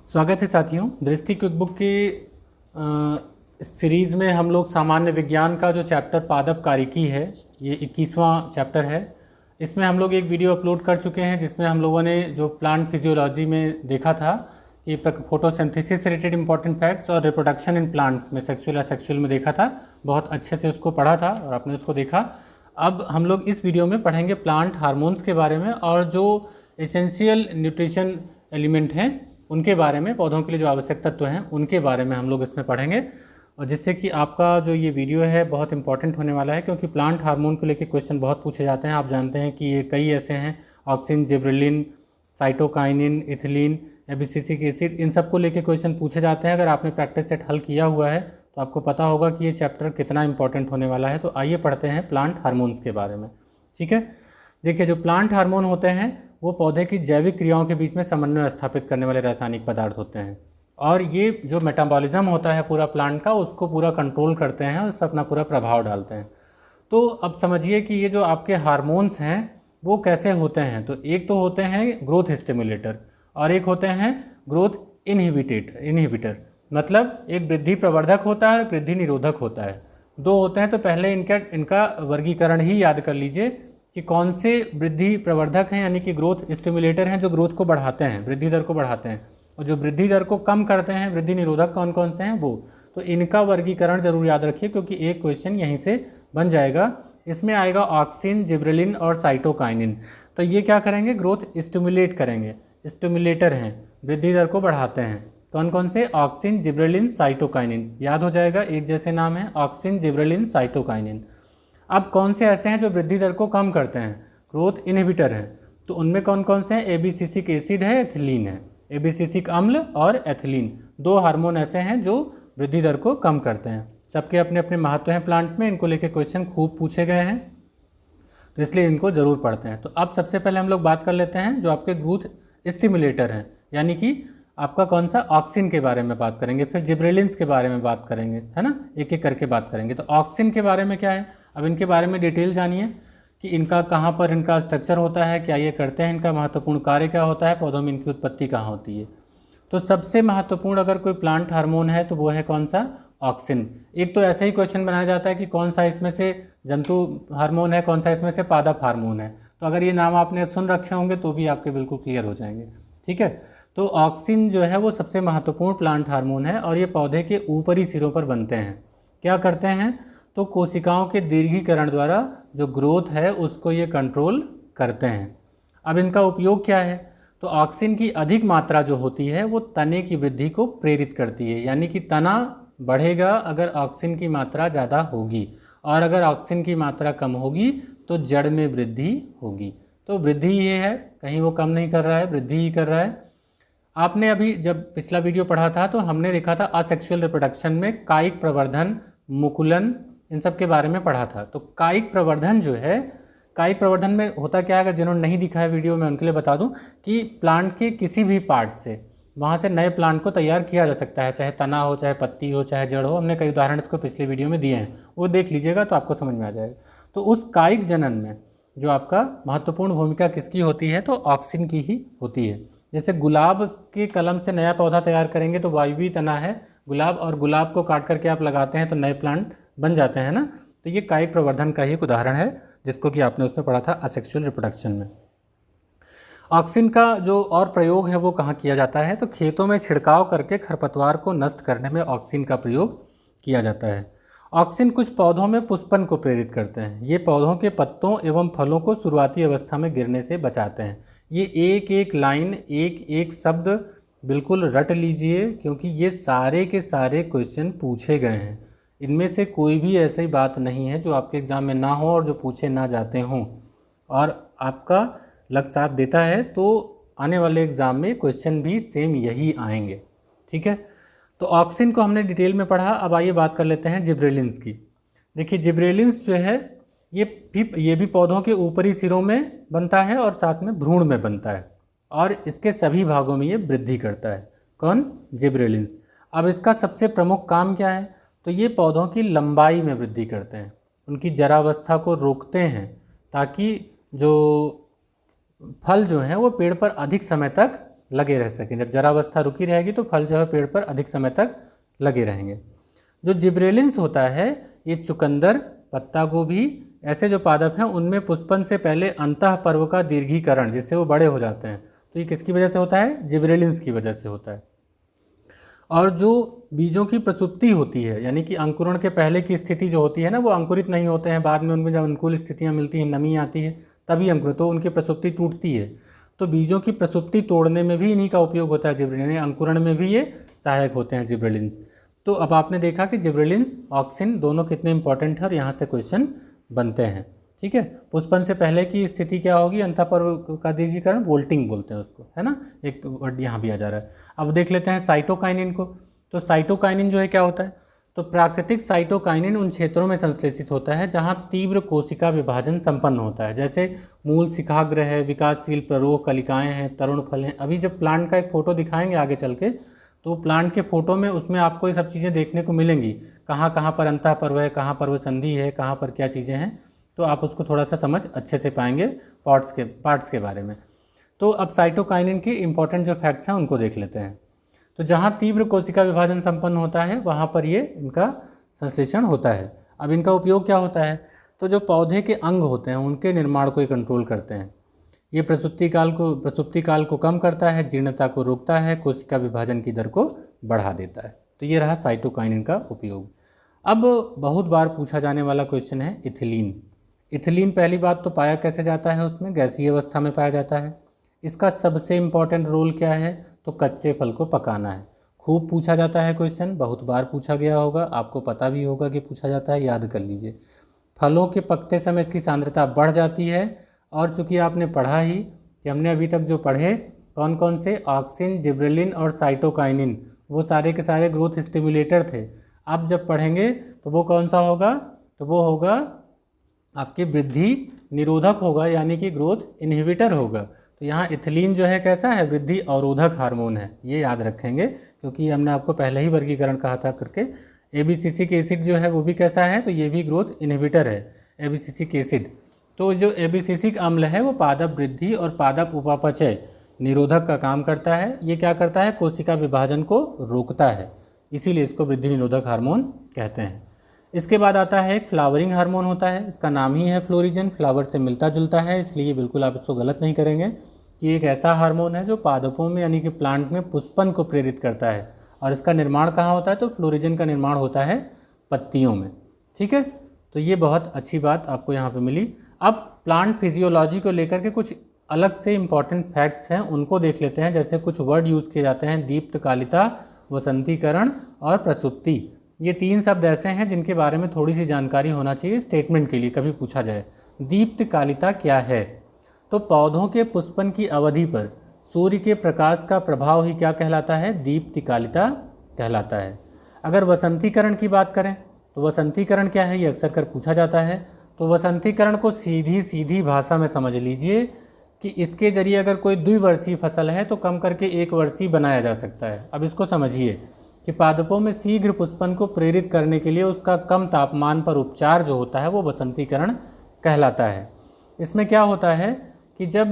स्वागत है साथियों। दृष्टि क्विक बुक की सीरीज़ में हम लोग सामान्य विज्ञान का जो चैप्टर पादप कार्यकी है, ये 21वां चैप्टर है। इसमें हम लोग एक वीडियो अपलोड कर चुके हैं जिसमें हम लोगों ने जो प्लांट फिजियोलॉजी में देखा था कि फोटोसिंथेसिस से रिलेटेड इंपॉर्टेंट फैक्ट्स और रिप्रोडक्शन इन प्लांट्स में सेक्सुअल असेक्सुअल में देखा था। बहुत अच्छे से उसको पढ़ा था और आपने उसको देखा। अब हम लोग इस वीडियो में पढ़ेंगे प्लांट हार्मोन्स के बारे में और जो एसेंशियल न्यूट्रिशन एलिमेंट हैं उनके बारे में, पौधों के लिए जो आवश्यक तत्व हैं उनके बारे में हम लोग इसमें पढ़ेंगे, और जिससे कि आपका जो ये वीडियो है बहुत इंपॉर्टेंट होने वाला है, क्योंकि प्लांट हार्मोन को लेकर क्वेश्चन बहुत पूछे जाते हैं। आप जानते हैं कि ये कई ऐसे हैं, auxin, gibberellin, cytokinin, ethylene, abscisic acid, इन सब को लेकर क्वेश्चन पूछे जाते हैं। अगर आपने प्रैक्टिस सेट हल किया हुआ है तो आपको पता होगा कि ये चैप्टर कितना इंपॉर्टेंट होने वाला है। तो आइए पढ़ते हैं प्लांट हार्मोन्स के बारे में। ठीक है, देखिए जो प्लांट हार्मोन होते हैं वो पौधे की जैविक क्रियाओं के बीच में समन्वय स्थापित करने वाले रासायनिक पदार्थ होते हैं, और ये जो मेटाबॉलिज्म होता है पूरा प्लांट का उसको पूरा कंट्रोल करते हैं और उस पर अपना पूरा प्रभाव डालते हैं। तो अब समझिए कि ये जो आपके हार्मोन्स हैं वो कैसे होते हैं। तो एक तो होते हैं ग्रोथ स्टिमुलेटर और एक होते हैं ग्रोथ इनहिबिटर, मतलब एक वृद्धि प्रवर्धक होता है और वृद्धि निरोधक होता है। दो होते हैं। तो पहले इनका वर्गीकरण ही याद कर लीजिए कि कौन से वृद्धि प्रवर्धक हैं, यानी कि ग्रोथ स्टिमुलेटर हैं जो ग्रोथ को बढ़ाते हैं, वृद्धि दर को बढ़ाते हैं, और जो वृद्धि दर को कम करते हैं, वृद्धि निरोधक कौन कौन से हैं वो। तो इनका वर्गीकरण जरूर याद रखिए, क्योंकि एक क्वेश्चन यहीं से बन जाएगा। इसमें आएगा ऑक्सिन, जिब्रेलिन और साइटोकाइनिन। तो ये क्या करेंगे, ग्रोथ स्टिमुलेट करेंगे, स्टिमुलेटर हैं, वृद्धि दर को बढ़ाते हैं। कौन कौन से, ऑक्सिन, जिब्रेलिन, साइटोकाइनिन, याद हो जाएगा, एक जैसे नाम है, ऑक्सिन, जिब्रेलिन, साइटोकाइनिन। अब कौन से ऐसे हैं जो वृद्धि दर को कम करते हैं, ग्रोथ इनहिबिटर हैं। तो उनमें कौन कौन से हैं, एबिसिसिक एसिड है, एथिलीन है, एबिसिसिक अम्ल और एथिलीन, दो हार्मोन ऐसे हैं जो वृद्धि दर को कम करते हैं। सबके अपने अपने महत्व हैं प्लांट में, इनको लेके क्वेश्चन खूब पूछे गए हैं, तो इसलिए इनको जरूर पढ़ते हैं। तो अब सबसे पहले हम लोग बात कर लेते हैं जो आपके ग्रोथ स्टिमुलेटर हैं, यानी कि आपका कौन सा, ऑक्सिन के बारे में बात करेंगे, फिर जिब्रेलिन्स के बारे में बात करेंगे, है ना, एक एक करके बात करेंगे। तो ऑक्सिन के बारे में क्या है, अब इनके बारे में डिटेल जानिए कि इनका कहाँ पर इनका स्ट्रक्चर होता है, क्या ये करते हैं, इनका महत्वपूर्ण कार्य क्या होता है, पौधों में इनकी उत्पत्ति कहाँ होती है। तो सबसे महत्वपूर्ण अगर कोई प्लांट हार्मोन है तो वो है कौन सा, ऑक्सिन। एक तो ऐसे ही क्वेश्चन बनाया जाता है कि कौन सा इसमें से जंतु हार्मोन है, कौन सा इसमें से पादप हार्मोन है। तो अगर ये नाम आपने सुन रखे होंगे तो भी आपके बिल्कुल क्लियर हो जाएंगे। ठीक है, तो ऑक्सिन जो है वो सबसे महत्वपूर्ण प्लांट हार्मोन है और ये पौधे के ऊपरी सिरों पर बनते हैं। क्या करते हैं, तो कोशिकाओं के दीर्घीकरण द्वारा जो ग्रोथ है उसको ये कंट्रोल करते हैं। अब इनका उपयोग क्या है, तो ऑक्सिन की अधिक मात्रा जो होती है वो तने की वृद्धि को प्रेरित करती है, यानी कि तना बढ़ेगा अगर ऑक्सिन की मात्रा ज़्यादा होगी, और अगर ऑक्सिन की मात्रा कम होगी तो जड़ में वृद्धि होगी। तो वृद्धि ये है, कहीं वो कम नहीं कर रहा है, वृद्धि ही कर रहा है। आपने अभी जब पिछला वीडियो पढ़ा था तो हमने देखा था असेक्सुअल रिप्रोडक्शन में कायिक प्रवर्धन, मुकुलन, इन सब के बारे में पढ़ा था। तो कायिक प्रवर्धन जो है, कायिक प्रवर्धन में होता क्या है, अगर जिन्होंने नहीं दिखा है वीडियो में उनके लिए बता दूं कि प्लांट के किसी भी पार्ट से वहाँ से नए प्लांट को तैयार किया जा सकता है, चाहे तना हो, चाहे पत्ती हो, चाहे जड़ हो। हमने कई उदाहरण इसको पिछले वीडियो में दिए हैं, वो देख लीजिएगा तो आपको समझ में आ जाएगा। तो उस कायिक जनन में जो आपका महत्वपूर्ण भूमिका किसकी होती है, तो ऑक्सिन की ही होती है। जैसे गुलाब के कलम से नया पौधा तैयार करेंगे तो वायवीय तना है गुलाब, और गुलाब को काट करके आप लगाते हैं तो नए प्लांट बन जाते हैं ना। तो ये कायिक प्रवर्धन का ही एक उदाहरण है जिसको कि आपने उसमें पढ़ा था असेक्सुअल रिप्रोडक्शन में। ऑक्सिन का जो और प्रयोग है वो कहाँ किया जाता है, तो खेतों में छिड़काव करके खरपतवार को नष्ट करने में ऑक्सिन का प्रयोग किया जाता है। ऑक्सिन कुछ पौधों में पुष्पन को प्रेरित करते हैं। ये पौधों के पत्तों एवं फलों को शुरुआती अवस्था में गिरने से बचाते हैं। ये एक एक लाइन, एक एक शब्द बिल्कुल रट लीजिए, क्योंकि ये सारे के सारे क्वेश्चन पूछे गए हैं। इनमें से कोई भी ऐसी बात नहीं है जो आपके एग्ज़ाम में ना हो और जो पूछे ना जाते हों, और आपका लग साथ देता है तो आने वाले एग्ज़ाम में क्वेश्चन भी सेम यही आएंगे। ठीक है, तो ऑक्सिन को हमने डिटेल में पढ़ा। अब आइए बात कर लेते हैं जिब्रेलिन्स की। देखिए जिब्रेलिन्स जो है ये भी पौधों के ऊपरी सिरों में बनता है और साथ में भ्रूण में बनता है, और इसके सभी भागों में ये वृद्धि करता है। कौन, जिब्रेलिन्स। अब इसका सबसे प्रमुख काम क्या है, तो ये पौधों की लंबाई में वृद्धि करते हैं, उनकी जरावस्था को रोकते हैं, ताकि जो फल जो हैं वो पेड़ पर अधिक समय तक लगे रह सकें। जब जरावस्था रुकी रहेगी तो फल जो है पेड़ पर अधिक समय तक लगे रहेंगे। जो जिब्रेलिन्स होता है ये चुकंदर, पत्ता गोभी ऐसे जो पादप हैं उनमें पुष्पन से पहले अंतःपर्व का दीर्घीकरण, जिससे वो बड़े हो जाते हैं, तो ये किसकी वजह से होता है? जिब्रेलिन्स की वजह से होता है। और जो बीजों की प्रसुप्ति होती है, यानी कि अंकुरण के पहले की स्थिति जो होती है ना, वो अंकुरित नहीं होते हैं, बाद में उनमें जब अनुकूल स्थितियाँ मिलती हैं, नमी आती है, तभी अंकुरित, तो उनकी प्रसुप्ति टूटती है। तो बीजों की प्रसुप्ति तोड़ने में भी इन्हीं का उपयोग होता है जिब्रेलिन, अंकुरण में भी ये सहायक होते हैं जिब्रेलिन्स। तो अब आपने देखा कि जिब्रेलिन्स, ऑक्सिन दोनों कितने इंपॉर्टेंट है और यहाँ से क्वेश्चन बनते हैं। ठीक है, पुष्पन से पहले की स्थिति क्या होगी? अंतःपर्व का दीर्घीकरण, बोल्टिंग बोलते हैं उसको, है ना, एक वर्ड यहाँ भी आ जा रहा है। अब देख लेते हैं साइटोकाइनिन को। तो साइटोकाइनिन जो है क्या होता है? तो प्राकृतिक साइटोकाइनिन उन क्षेत्रों में संश्लेषित होता है जहाँ तीव्र कोशिका विभाजन संपन्न होता है, जैसे मूल शिखाग्र है, विकासशील प्ररोह कलिकाएँ हैं, तरुण फल हैं। अभी जब प्लांट का एक फ़ोटो दिखाएंगे आगे चल के, तो प्लांट के फोटो में उसमें आपको ये सब चीज़ें देखने को मिलेंगी, कहाँ कहाँ पर अंतःपर्व है, कहाँ पर्व संधि है, कहाँ पर क्या चीज़ें हैं, तो आप उसको थोड़ा सा समझ अच्छे से पाएंगे पार्ट्स के बारे में। तो अब साइटोकाइनिन के इंपॉर्टेंट जो फैक्ट्स हैं उनको देख लेते हैं। तो जहाँ तीव्र कोशिका विभाजन संपन्न होता है वहाँ पर ये इनका संश्लेषण होता है। अब इनका उपयोग क्या होता है? तो जो पौधे के अंग होते हैं उनके निर्माण को ये कंट्रोल करते हैं। ये प्रसुप्ति काल को कम करता है, जीर्णता को रोकता है, कोशिका विभाजन की दर को बढ़ा देता है। तो ये रहा साइटोकाइनिन का उपयोग। अब बहुत बार पूछा जाने वाला क्वेश्चन है इथिलीन। इथिलीन पहली बात तो पाया कैसे जाता है? उसमें गैसीय अवस्था में पाया जाता है। इसका सबसे इम्पॉर्टेंट रोल क्या है? तो कच्चे फल को पकाना है। खूब पूछा जाता है क्वेश्चन, बहुत बार पूछा गया होगा, आपको पता भी होगा कि पूछा जाता है, याद कर लीजिए। फलों के पकते समय इसकी सांद्रता बढ़ जाती है, और चूंकि आपने पढ़ा ही कि हमने अभी तक जो पढ़े कौन कौन से, ऑक्सिन, जिब्रेलिन और साइटोकाइनिन, वो सारे के सारे ग्रोथ स्टिमुलेटर थे। अब जब पढ़ेंगे तो वो कौन सा होगा? तो वो होगा आपकी वृद्धि निरोधक होगा, यानी कि ग्रोथ इनहिबिटर होगा। तो यहाँ इथिलीन जो है कैसा है? वृद्धि अवरोधक हार्मोन है, ये याद रखेंगे, क्योंकि हमने आपको पहले ही वर्गीकरण कहा था करके। एबीसिसिक एसिड जो है वो भी कैसा है? तो ये भी ग्रोथ इनहिबिटर है, एबीसिसिक एसिड। तो जो एबीसिसिक अम्ल है वो पादप वृद्धि और पादप उपापचय निरोधक का काम करता है। ये क्या करता है? कोशिका विभाजन को रोकता है, इसीलिए इसको वृद्धि निरोधक हार्मोन कहते हैं। इसके बाद आता है एक फ्लावरिंग हार्मोन होता है, इसका नाम ही है फ्लोरिजन, फ्लावर से मिलता जुलता है, इसलिए बिल्कुल आप इसको गलत नहीं करेंगे। ये एक ऐसा हार्मोन है जो पादपों में यानी कि प्लांट में पुष्पन को प्रेरित करता है, और इसका निर्माण कहाँ होता है? तो फ्लोरिजन का निर्माण होता है पत्तियों में। ठीक है, तो ये बहुत अच्छी बात आपको यहाँ पर मिली। अब प्लांट फिजियोलॉजी को लेकर के कुछ अलग से इम्पॉर्टेंट फैक्ट्स हैं, उनको देख लेते हैं। जैसे कुछ वर्ड यूज़ किए जाते हैं, दीप्तकालिता, वसंतीकरण और प्रसुप्ति। ये तीन शब्द ऐसे हैं जिनके बारे में थोड़ी सी जानकारी होना चाहिए स्टेटमेंट के लिए, कभी पूछा जाए। दीप्तकालिता क्या है? तो पौधों के पुष्पन की अवधि पर सूर्य के प्रकाश का प्रभाव ही क्या कहलाता है? दीप्तिकालिता कहलाता है। अगर वसंतीकरण की बात करें तो वसंतीकरण क्या है? ये अक्सर कर पूछा जाता है। तो वसंतीकरण को सीधी भाषा में समझ लीजिए कि इसके जरिए अगर कोई द्विवर्षीय फसल है तो कम करके एक वर्षीय बनाया जा सकता है। अब इसको समझिए कि पादपों में शीघ्र पुष्पन को प्रेरित करने के लिए उसका कम तापमान पर उपचार जो होता है वो वसंतीकरण कहलाता है। इसमें क्या होता है कि जब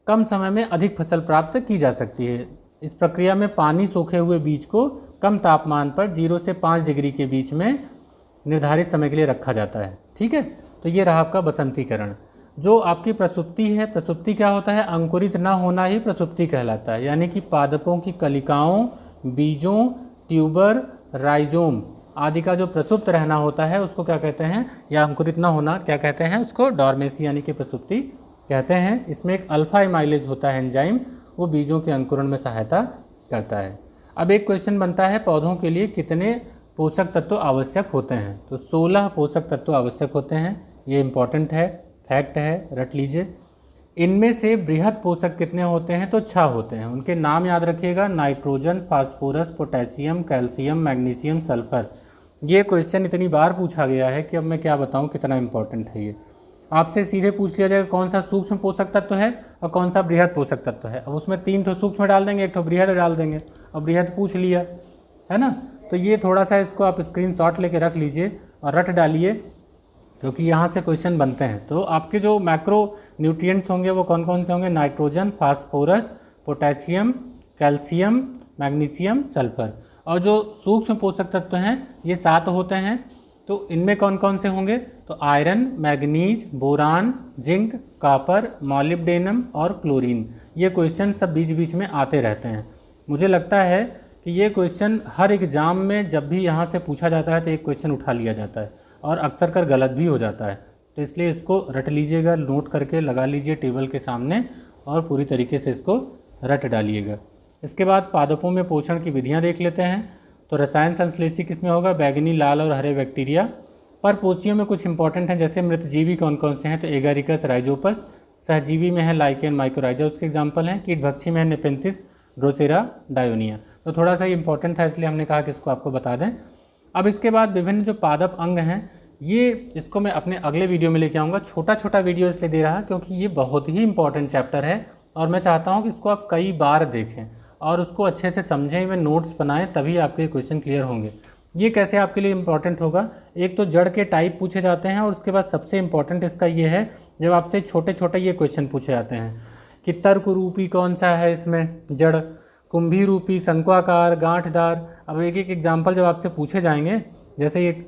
कम समय में अधिक फसल प्राप्त की जा सकती है, इस प्रक्रिया में पानी सोखे हुए बीज को कम तापमान पर 0 से 5 डिग्री के बीच में निर्धारित समय के लिए रखा जाता है। ठीक है, तो ये रहा आपका वसंतीकरण। जो आपकी प्रसुप्ति है, प्रसुप्ति क्या होता है? अंकुरित ना होना ही प्रसुप्ति कहलाता है, यानी कि पादपों की कलिकाओं, बीजों, ट्यूबर, राइजोम आदि का जो प्रसुप्त रहना होता है उसको क्या कहते हैं? या अंकुरित ना होना क्या कहते हैं? उसको डॉर्मेसी यानी कि प्रसुप्ति कहते हैं। इसमें एक अल्फा एमाइलेज होता है एंजाइम, वो बीजों के अंकुरण में सहायता करता है। अब एक क्वेश्चन बनता है, पौधों के लिए कितने पोषक तत्व आवश्यक होते हैं? तो 16 पोषक तत्व आवश्यक होते हैं। ये इंपॉर्टेंट है, फैक्ट है, रट लीजिए। इनमें से बृहद पोषक कितने होते हैं? तो 6 होते हैं। उनके नाम याद रखिएगा, nitrogen, phosphorus, potassium, calcium, magnesium, sulphur. ये क्वेश्चन इतनी बार पूछा गया है कि अब मैं क्या बताऊं कितना इंपॉर्टेंट है ये। आपसे सीधे पूछ लिया जाएगा कौन सा सूक्ष्म पोषक तत्व है और कौन सा बृहद पोषक तत्व है। अब उसमें 3 ठो सूक्ष्म डाल देंगे, 1 ठो बृहद डाल देंगे, और बृहद पूछ लिया है ना। तो ये थोड़ा सा इसको आप स्क्रीनशॉट लेके रख लीजिए और रट डालिए, क्योंकि यहाँ से क्वेश्चन बनते हैं। तो आपके जो मैक्रो न्यूट्रिएंट्स होंगे वो कौन कौन से होंगे? Nitrogen, phosphorus, potassium, calcium, magnesium, sulphur. और जो सूक्ष्म पोषक तत्व हैं ये 7 होते हैं। तो इनमें कौन कौन से होंगे? तो iron, manganese, boron, zinc, copper, molybdenum और क्लोरीन। ये क्वेश्चन सब बीच बीच में आते रहते हैं। मुझे लगता है कि ये क्वेश्चन हर एग्ज़ाम में जब भी यहाँ से पूछा जाता है तो एक क्वेश्चन उठा लिया जाता है और अक्सर कर गलत भी हो जाता है। तो इसलिए इसको रट लीजिएगा, नोट करके लगा लीजिए टेबल के सामने और पूरी तरीके से इसको रट डालिएगा। इसके बाद पादपों में पोषण की विधियाँ देख लेते हैं। तो रसायन संश्लेषी किसमें होगा? बैगनी, लाल और हरे बैक्टीरिया। परपोषियों में कुछ इंपॉर्टेंट हैं, जैसे मृतजीवी कौन कौन से हैं? तो एगारिकस, राइजोपस। सहजीवी में है लाइकेन, माइकोराइजा उसके एग्जाम्पल हैं। कीटभक्षी में है नेपेंथिस, ड्रोसेरा, डायोनिया। तो थोड़ा सा इंपॉर्टेंट है इसलिए हमने कहा कि इसको आपको बता दें। अब इसके बाद विभिन्न जो पादप अंग हैं ये इसको मैं अपने अगले वीडियो में लेके आऊँगा। छोटा छोटा वीडियो इसलिए दे रहा क्योंकि ये बहुत ही इंपॉर्टेंट चैप्टर है और मैं चाहता हूँ कि इसको आप कई बार देखें और उसको अच्छे से समझें, में नोट्स बनाएं, तभी आपके क्वेश्चन क्लियर होंगे। ये कैसे आपके लिए इंपॉर्टेंट होगा? एक तो जड़ के टाइप पूछे जाते हैं और उसके बाद सबसे इंपॉर्टेंट इसका ये है जब आपसे छोटे छोटे ये क्वेश्चन पूछे जाते हैं कि तर्क रूपी कौन सा है इसमें जड़, कुंभी रूपी, शंक्वाकार, गांठदार। अब एक एक एग्जाम्पल जब आपसे पूछे जाएंगे, जैसे ये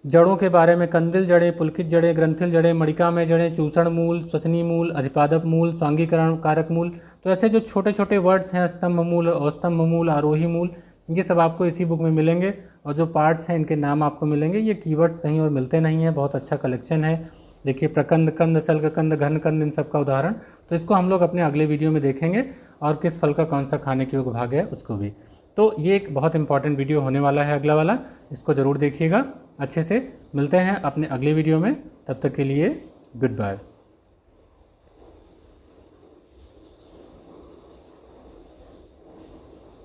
जड़ों के बारे में कंदिल जड़ें, पुलकित जड़ें, ग्रंथिल जड़ें, मणिकामय जड़ें, चूषण मूल, श्वसनी मूल, अधिपादप मूल, सांगीकरण कारक मूल। तो ऐसे जो छोटे छोटे वर्ड्स हैं, स्तंभ मूल, अवस्तंभ मूल, आरोही मूल, ये सब आपको इसी बुक में मिलेंगे। और जो पार्ट्स हैं इनके नाम आपको मिलेंगे। ये कीवर्ड्स कहीं और मिलते नहीं हैं, बहुत अच्छा कलेक्शन है। देखिए प्रकंद, कंद, सल्ककंद, घनकंद, इन सब का उदाहरण। तो इसको हम लोग अपने अगले वीडियो में देखेंगे और किस फल का कौन सा खाने के योग्य भाग है उसको भी। तो ये एक बहुत इंपॉर्टेंट वीडियो होने वाला है अगला वाला, इसको ज़रूर देखिएगा अच्छे से। मिलते हैं अपने अगले वीडियो में, तब तक के लिए गुड बाय।